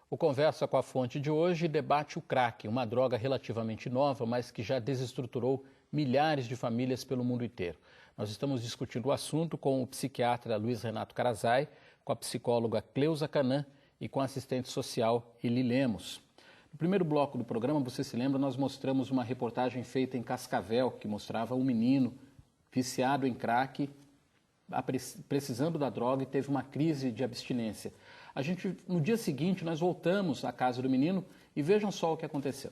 O Conversa com a Fonte de hoje debate o crack, uma droga relativamente nova, mas que já desestruturou milhares de famílias pelo mundo inteiro. Nós estamos discutindo o assunto com o psiquiatra Luiz Renato Carazai, com a psicóloga Cleusa Canã e com a assistente social Eli Lemos. No primeiro bloco do programa, você se lembra, nós mostramos uma reportagem feita em Cascavel, que mostrava um menino viciado em crack, precisando da droga e teve uma crise de abstinência. No dia seguinte, nós voltamos à casa do menino e vejam só o que aconteceu.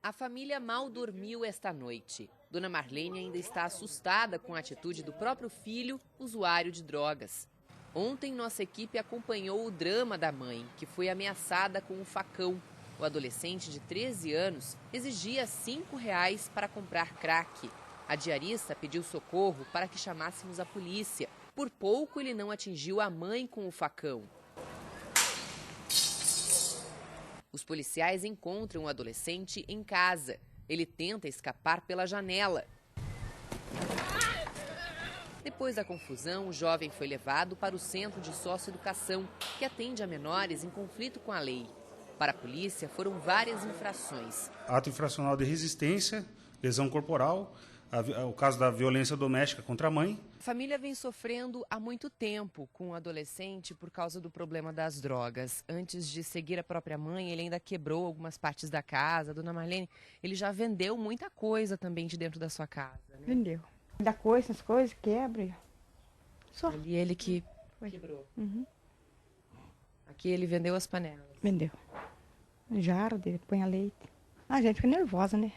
A família mal dormiu esta noite. Dona Marlene ainda está assustada com a atitude do próprio filho, usuário de drogas. Ontem, nossa equipe acompanhou o drama da mãe, que foi ameaçada com um facão. O adolescente de 13 anos exigia R$5 para comprar crack. A diarista pediu socorro para que chamássemos a polícia. Por pouco, ele não atingiu a mãe com o facão. Os policiais encontram o adolescente em casa. Ele tenta escapar pela janela. Depois da confusão, o jovem foi levado para o Centro de Socioeducação, que atende a menores em conflito com a lei. Para a polícia, foram várias infrações. Ato infracional de resistência, lesão corporal, o caso da violência doméstica contra a mãe. A família vem sofrendo há muito tempo com o adolescente por causa do problema das drogas. Antes de seguir a própria mãe, ele ainda quebrou algumas partes da casa. Dona Marlene, ele já vendeu muita coisa também de dentro da sua casa, né? Vendeu. Da coisa, essas coisas, quebra. Só. E ele que quebrou. Uhum. Aqui ele vendeu as panelas. Vendeu. Jarro dele, põe a leite. A gente fica nervosa, né?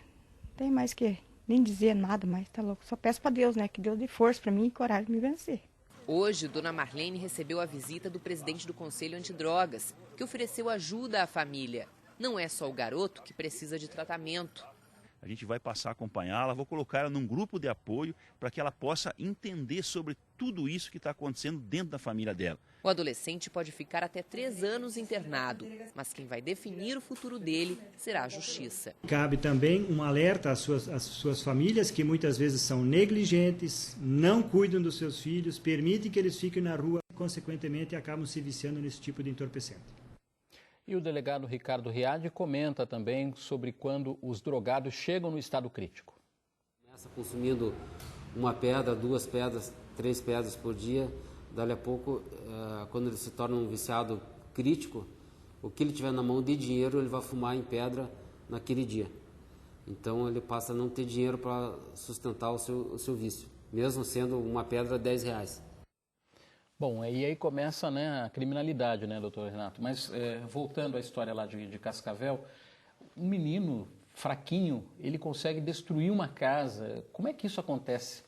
Não tem mais que nem dizer nada mais, tá louco. Só peço pra Deus, né? Que Deus dê força pra mim e coragem de me vencer. Hoje, Dona Marlene recebeu a visita do presidente do Conselho Antidrogas, que ofereceu ajuda à família. Não é só o garoto que precisa de tratamento. A gente vai passar a acompanhá-la, vou colocar ela num grupo de apoio para que ela possa entender sobre tudo isso que está acontecendo dentro da família dela. O adolescente pode ficar até 3 anos internado, mas quem vai definir o futuro dele será a justiça. Cabe também um alerta às suas famílias que muitas vezes são negligentes, não cuidam dos seus filhos, permitem que eles fiquem na rua e, consequentemente, acabam se viciando nesse tipo de entorpecente. E o delegado Ricardo Riad comenta também sobre quando os drogados chegam no estado crítico. Começa consumindo uma pedra, 2 pedras, 3 pedras por dia. Dali a pouco, quando ele se torna um viciado crítico, o que ele tiver na mão de dinheiro, ele vai fumar em pedra naquele dia. Então ele passa a não ter dinheiro para sustentar o seu vício, mesmo sendo uma pedra R$10. Bom, e aí começa, né, a criminalidade, né, doutor Renato? Mas voltando à história lá de Cascavel, um menino fraquinho, ele consegue destruir uma casa. Como é que isso acontece?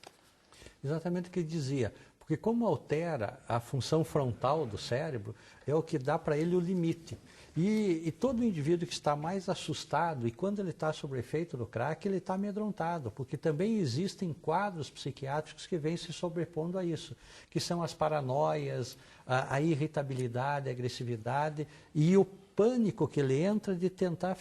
Exatamente o que ele dizia. Porque como altera a função frontal do cérebro, é o que dá para ele o limite. E todo indivíduo que está mais assustado, e quando ele está sob efeito do crack, ele está amedrontado, porque também existem quadros psiquiátricos que vêm se sobrepondo a isso, que são as paranoias, a irritabilidade, a agressividade e o pânico que ele entra de tentar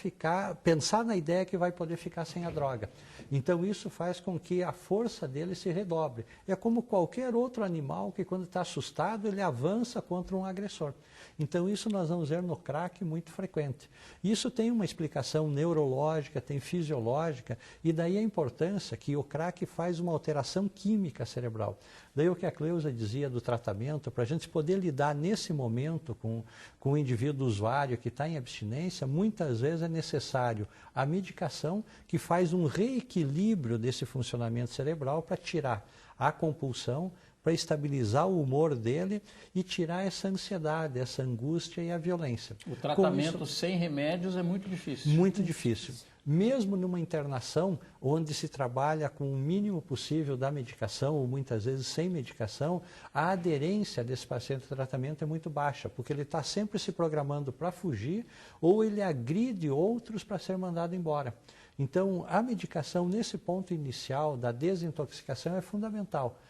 pensar na ideia que vai poder ficar sem a droga. Então isso faz com que a força dele se redobre. É como qualquer outro animal que quando está assustado ele avança contra um agressor. Então isso nós vamos ver no crack muito frequente. Isso tem uma explicação neurológica, tem fisiológica, e daí a importância que o crack faz uma alteração química cerebral. Daí o que a Cleusa dizia do tratamento, para a gente poder lidar nesse momento com o indivíduo usuário que está em abstinência, muitas vezes é necessário a medicação que faz um reequilíbrio desse funcionamento cerebral para tirar a compulsão, para estabilizar o humor dele e tirar essa ansiedade, essa angústia e a violência. O tratamento sem remédios é muito difícil. Muito difícil. Mesmo numa internação, onde se trabalha com o mínimo possível da medicação, ou muitas vezes sem medicação, a aderência desse paciente ao tratamento é muito baixa, porque ele está sempre se programando para fugir, ou ele agride outros para ser mandado embora. Então, a medicação, nesse ponto inicial da desintoxicação, é fundamental.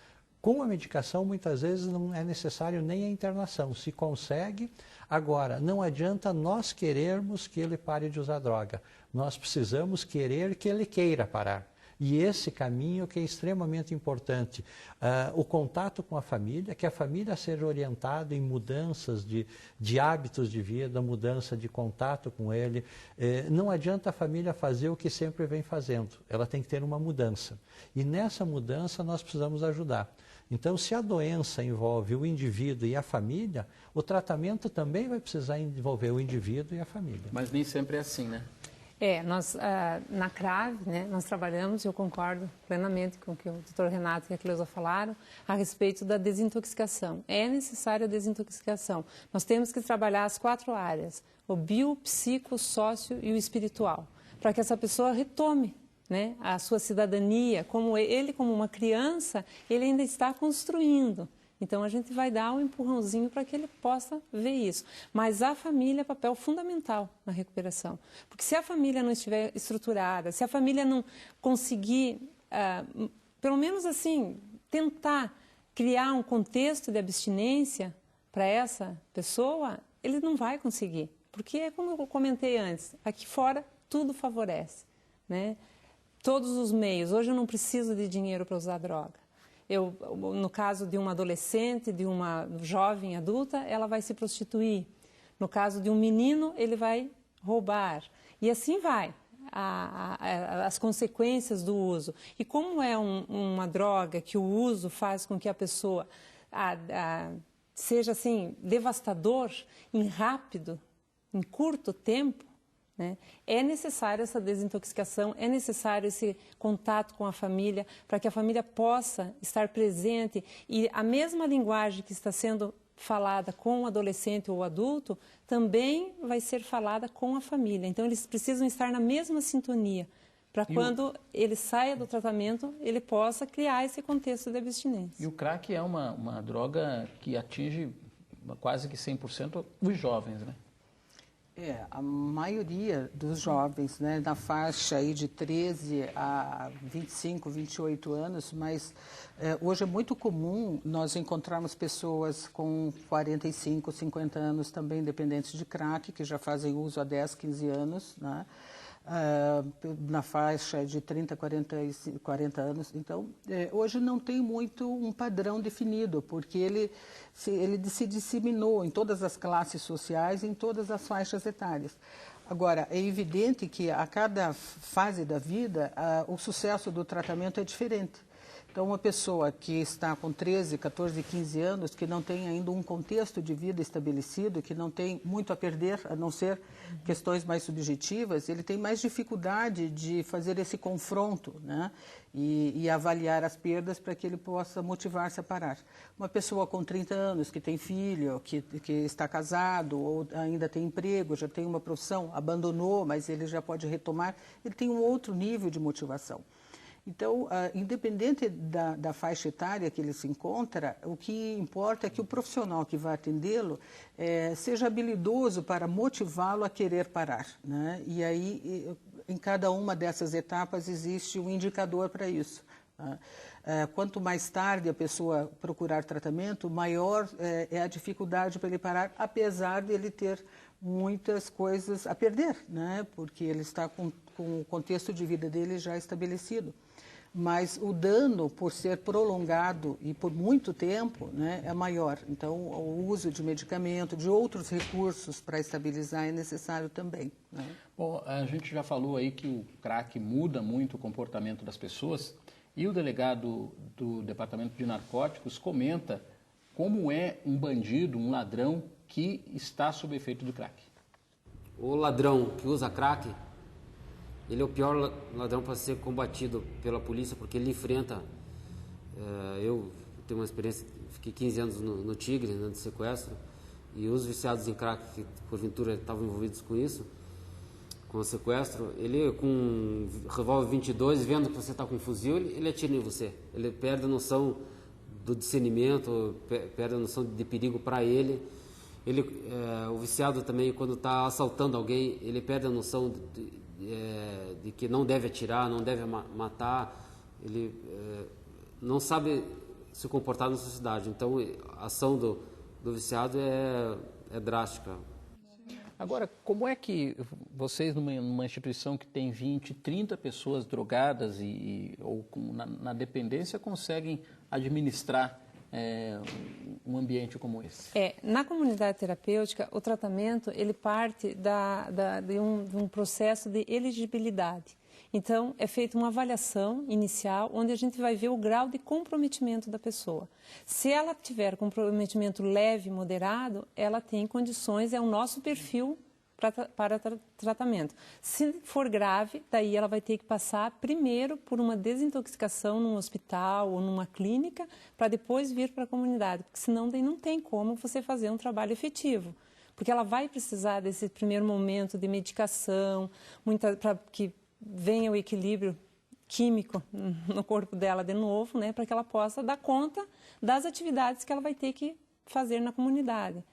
Com a medicação, muitas vezes, não é necessário nem a internação, se consegue. Agora, não adianta nós querermos que ele pare de usar droga. Nós precisamos querer que ele queira parar. E esse caminho que é extremamente importante. O contato com a família, que a família seja orientada em mudanças de hábitos de vida, mudança de contato com ele. Não adianta a família fazer o que sempre vem fazendo, ela tem que ter uma mudança. E nessa mudança nós precisamos ajudar. Então, se a doença envolve o indivíduo e a família, o tratamento também vai precisar envolver o indivíduo e a família. Mas nem sempre é assim, né? Nós, na CRAVE, né, nós trabalhamos, e eu concordo plenamente com o que o Dr. Renato e a Cleusa falaram, a respeito da desintoxicação. É necessária a desintoxicação. Nós temos que trabalhar as 4 áreas, o bio, psico, sócio e o espiritual, para que essa pessoa retome, né, a sua cidadania. Como ele, como uma criança, ele ainda está construindo. Então, a gente vai dar um empurrãozinho para que ele possa ver isso. Mas a família é papel fundamental na recuperação. Porque se a família não estiver estruturada, se a família não conseguir, pelo menos assim, tentar criar um contexto de abstinência para essa pessoa, ele não vai conseguir. Porque é como eu comentei antes, aqui fora tudo favorece, né? Todos os meios. Hoje eu não preciso de dinheiro para usar droga. No caso de uma adolescente, de uma jovem adulta, ela vai se prostituir. No caso de um menino, ele vai roubar. E assim vai, as consequências do uso. E como é uma droga que o uso faz com que a pessoa seja assim, devastador, rápido, em curto tempo, né? É necessária essa desintoxicação, é necessário esse contato com a família, para que a família possa estar presente e a mesma linguagem que está sendo falada com o adolescente ou o adulto, também vai ser falada com a família. Então, eles precisam estar na mesma sintonia, para quando ele saia do tratamento, ele possa criar esse contexto de abstinência. E o crack é uma droga que atinge quase que 100% os jovens, né? A maioria dos jovens, né, na faixa aí de 13 a 25, 28 anos, mas hoje é muito comum nós encontrarmos pessoas com 45, 50 anos também dependentes de crack, que já fazem uso há 10, 15 anos, né? Na faixa de 30, 40 anos. Então, hoje não tem muito um padrão definido, porque ele se disseminou em todas as classes sociais, em todas as faixas etárias. Agora, é evidente que a cada fase da vida, o sucesso do tratamento é diferente. Então, uma pessoa que está com 13, 14, 15 anos, que não tem ainda um contexto de vida estabelecido, que não tem muito a perder, a não ser questões mais subjetivas, ele tem mais dificuldade de fazer esse confronto, né? E avaliar as perdas para que ele possa motivar-se a parar. Uma pessoa com 30 anos, que tem filho, que está casado, ou ainda tem emprego, já tem uma profissão, abandonou, mas ele já pode retomar, ele tem um outro nível de motivação. Então, independente da faixa etária que ele se encontra, o que importa é que o profissional que vai atendê-lo seja habilidoso para motivá-lo a querer parar, né? E aí, em cada uma dessas etapas, existe um indicador para isso, né? Quanto mais tarde a pessoa procurar tratamento, maior é a dificuldade para ele parar, apesar de ele ter muitas coisas a perder, né? Porque ele está com o contexto de vida dele já estabelecido. Mas o dano, por ser prolongado e por muito tempo, né, é maior. Então, o uso de medicamento, de outros recursos para estabilizar é necessário também, né? Bom, a gente já falou aí que o crack muda muito o comportamento das pessoas e o delegado do Departamento de Narcóticos comenta como é um bandido, um ladrão que está sob efeito do crack. O ladrão que usa crack, ele é o pior ladrão para ser combatido pela polícia, porque ele enfrenta... eu tenho uma experiência, fiquei 15 anos no Tigre, né, de sequestro, e os viciados em crack, que porventura estavam envolvidos com isso, com o sequestro, ele com um revólver 22, vendo que você está com um fuzil, ele atira em você. Ele perde a noção do discernimento, perde a noção de perigo para ele. O viciado também, quando está assaltando alguém, ele perde a noção de que não deve atirar, não deve matar, ele não sabe se comportar na sociedade. Então, a ação do viciado é drástica. Agora, como é que vocês, numa instituição que tem 20, 30 pessoas drogadas ou na dependência, conseguem administrar um ambiente como esse? Na comunidade terapêutica, o tratamento ele parte de um processo de elegibilidade. Então, é feita uma avaliação inicial, onde a gente vai ver o grau de comprometimento da pessoa. Se ela tiver comprometimento leve, moderado, ela tem condições, é o nosso perfil para tratamento. Se for grave, daí ela vai ter que passar primeiro por uma desintoxicação num hospital ou numa clínica, para depois vir para a comunidade, porque senão daí não tem como você fazer um trabalho efetivo. Porque ela vai precisar desse primeiro momento de medicação, para que venha o equilíbrio químico no corpo dela de novo, né, para que ela possa dar conta das atividades que ela vai ter que fazer na comunidade.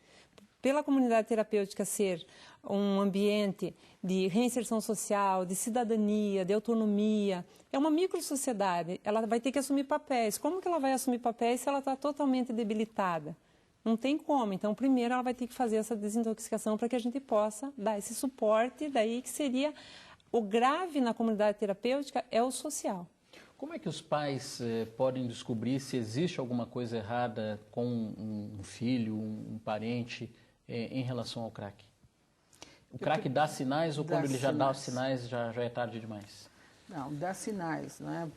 Pela comunidade terapêutica ser um ambiente de reinserção social, de cidadania, de autonomia, é uma microsociedade, ela vai ter que assumir papéis. Como que ela vai assumir papéis se ela está totalmente debilitada? Não tem como. Então, primeiro ela vai ter que fazer essa desintoxicação para que a gente possa dar esse suporte, daí que seria... O grave na comunidade terapêutica é o social. Como é que os pais podem descobrir se existe alguma coisa errada com um filho, um parente, em relação ao crack? O crack dá sinais ou quando ele já dá os sinais já é tarde demais? Não, dá sinais, né?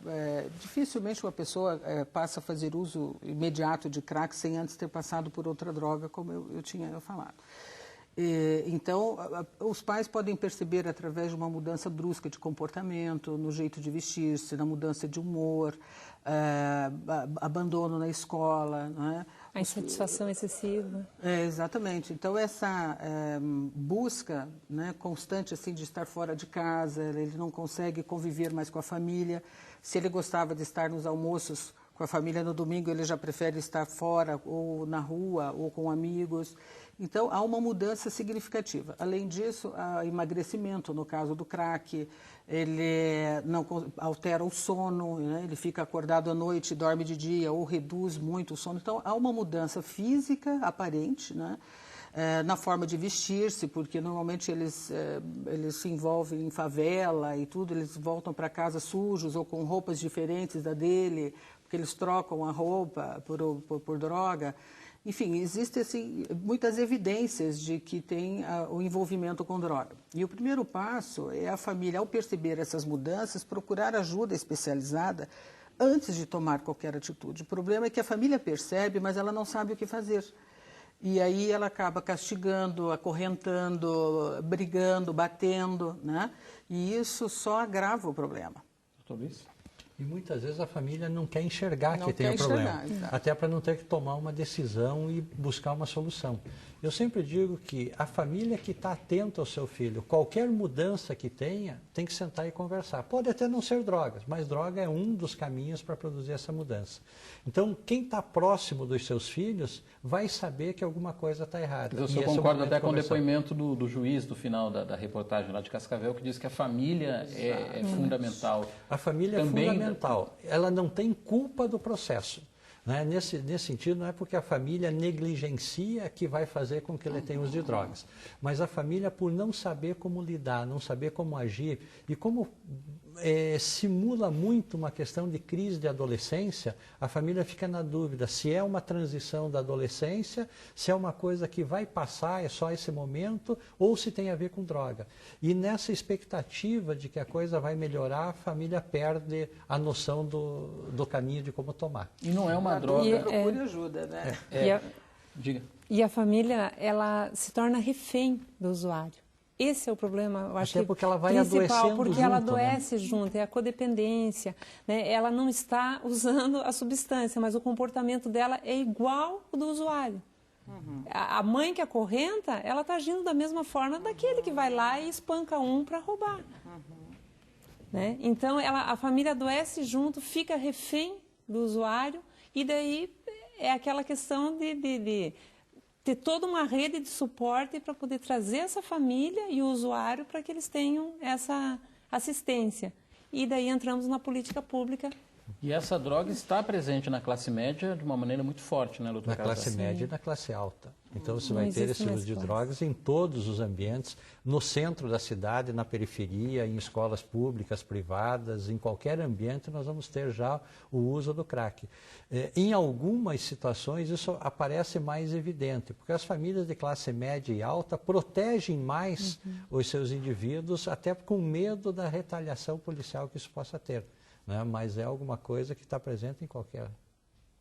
Dificilmente uma pessoa passa a fazer uso imediato de crack sem antes ter passado por outra droga, como eu tinha falado. Então, os pais podem perceber através de uma mudança brusca de comportamento, no jeito de vestir-se, na mudança de humor, abandono na escola, né? A insatisfação excessiva. Exatamente. Então, essa busca, né, constante assim, de estar fora de casa, ele não consegue conviver mais com a família. Se ele gostava de estar nos almoços com a família no domingo, ele já prefere estar fora, ou na rua, ou com amigos. Então, há uma mudança significativa. Além disso, há emagrecimento, no caso do crack, ele não altera o sono, né? Ele fica acordado à noite, dorme de dia, ou reduz muito o sono. Então, há uma mudança física aparente, né? Na forma de vestir-se, porque normalmente eles se envolvem em favela e tudo, eles voltam para casa sujos ou com roupas diferentes da dele, porque eles trocam a roupa por droga. Enfim, existem assim, muitas evidências de que tem o envolvimento com droga. E o primeiro passo é a família, ao perceber essas mudanças, procurar ajuda especializada antes de tomar qualquer atitude. O problema é que a família percebe, mas ela não sabe o que fazer. E aí ela acaba castigando, acorrentando, brigando, batendo, né? E isso só agrava o problema. Doutor Luiz? E muitas vezes a família não quer enxergar que tem um problema, até para não ter que tomar uma decisão e buscar uma solução. Eu sempre digo que a família que está atenta ao seu filho, qualquer mudança que tenha, tem que sentar e conversar. Pode até não ser drogas, mas droga é um dos caminhos para produzir essa mudança. Então, quem está próximo dos seus filhos vai saber que alguma coisa está errada. Eu concordo até com o depoimento do juiz do final da reportagem lá de Cascavel, que diz que a família é fundamental. A família também é fundamental. Ela não tem culpa do processo. Né? Nesse sentido, não é porque a família negligencia que vai fazer com que ele tenha uso de drogas. Mas a família, por não saber como lidar, não saber como agir, e como simula muito uma questão de crise de adolescência, a família fica na dúvida se é uma transição da adolescência, se é uma coisa que vai passar, é só esse momento, ou se tem a ver com droga. E nessa expectativa de que a coisa vai melhorar, a família perde a noção do caminho de como tomar. E não é uma droga... Procure ajuda, né? Diga. E a família, ela se torna refém do usuário. Esse é o problema, eu acho que porque ela vai principal, porque junto, ela adoece junto, é a codependência, né? Ela não está usando a substância, mas o comportamento dela é igual ao do usuário. Uhum. A mãe que acorrenta, ela está agindo da mesma forma daquele que vai lá e espanca um para roubar. Uhum. Né? Então, a família adoece junto, fica refém do usuário, e daí é aquela questão de ter toda uma rede de suporte para poder trazer essa família e o usuário para que eles tenham essa assistência. E daí entramos na política pública. E essa droga está presente na classe média de uma maneira muito forte, né, doutor? Na classe média e na classe alta. Então você vai ter esse uso de drogas em todos os ambientes, no centro da cidade, na periferia, em escolas públicas, privadas, em qualquer ambiente nós vamos ter já o uso do crack. Em algumas situações isso aparece mais evidente, porque as famílias de classe média e alta protegem mais os seus indivíduos, até com medo da retaliação policial que isso possa ter, né? Mas é alguma coisa que está presente em qualquer...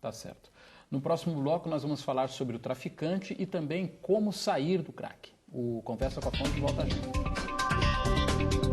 Tá certo. No próximo bloco nós vamos falar sobre o traficante e também como sair do crack. O Conversa com a Fonte volta já.